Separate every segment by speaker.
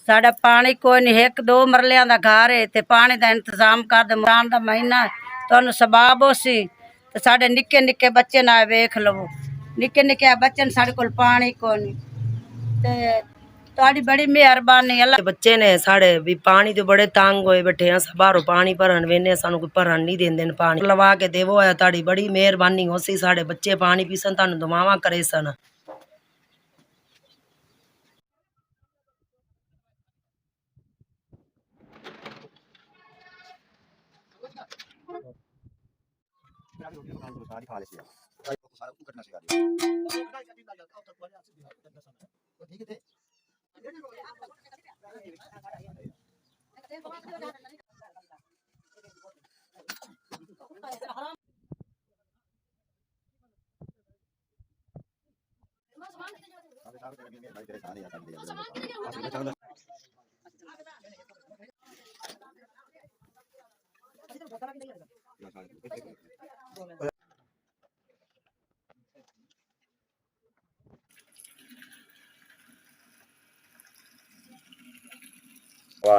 Speaker 1: साढ़ा पानी कोई नहीं, 1-2 मरलियां दा घर है ते पानी दा इंतजाम कर दे। रमजान दा महीना तुहानू सबाब होसी ते साढ़े निक्के निक्के बच्चे ना वेख लवो, निक्के निक्के बच्चे ने साढ़े कोल पानी कोई नहीं ते तुहाडी बड़ी मेहरबानी। अल्लाह
Speaker 2: बच्चे ने साढ़े भी पानी तो बड़े तंग होए बैठे हैं, बाहरों पानी भरन वेने, सानू कोई भरन नहीं देंदे न पानी लवा के देवो है। तुहाडी बड़ी मेहरबानी होसी, साढ़े बच्चे पानी पीसन, तुहानू दुआवां करे सन।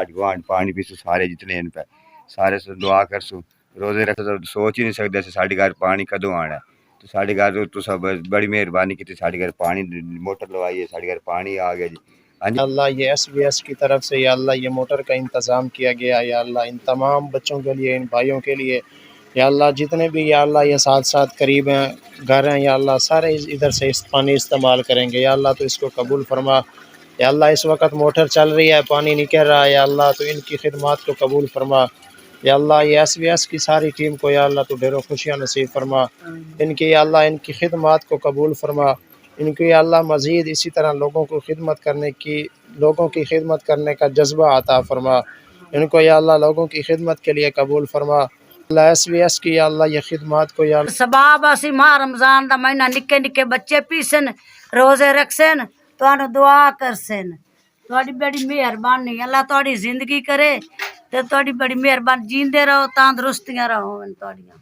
Speaker 3: गुआंढ पानी पीसू सारे जितने हैं पे सारे से दुआ करसू, रोजे रख सोच ही नहीं सकते साढ़े घर पानी कदों आना है। तो साढ़े घर तो सब बड़ी मेहरबानी की, साढ़े घर पानी मोटर लवाई है, साढ़े घर पानी आ गया जी।
Speaker 4: अल्लाह ये SBS की तरफ से या अल्लाह ये मोटर का इंतज़ाम किया गया, या अल्लाह इन तमाम बच्चों के लिए, इन भाइयों के लिए या अल्लाह जितने भी या अल्लाह ये साथ साथ करीब हैं घर हैं या अल्लाह सारे इधर से इस पानी इस्तेमाल करेंगे या अल्लाह। तो इसको कबूल फरमा या अल्लाह। इस वक्त मोटर चल रही है, पानी निकल रहा है या अल्लाह, तो इनकी खिदमत को कबूल फरमा या अल्लाह। ये SBS की सारी टीम को या अल्लाह तो ढेरों खुशियाँ नसीब फरमा इनकी या अल्लाह, इनकी खिदमत को कबूल फरमा इनको या अल्लाह। मज़ीद इसी तरह लोगों की खिदमत करने का जज्बा अता फरमा इनको या अल्लाह, लोगों की खिदमत के लिए कबूल फरमा अल्लाह। SBS की या अल्लाह ये खिदमत को या
Speaker 1: सबाब असी माह रमजान दा महीना निक्के निक्के बच्चे पीसन, रोजे रखसन, तुहानू दुआ करसन। तुहाडी बड़ी मेहरबानी, अल्लाह तुहाडी जिंदगी करे ते तुहाडी बड़ी मेहरबानी, जींदे रहो, तंदुरुस्तियां रहो तुहाडियां।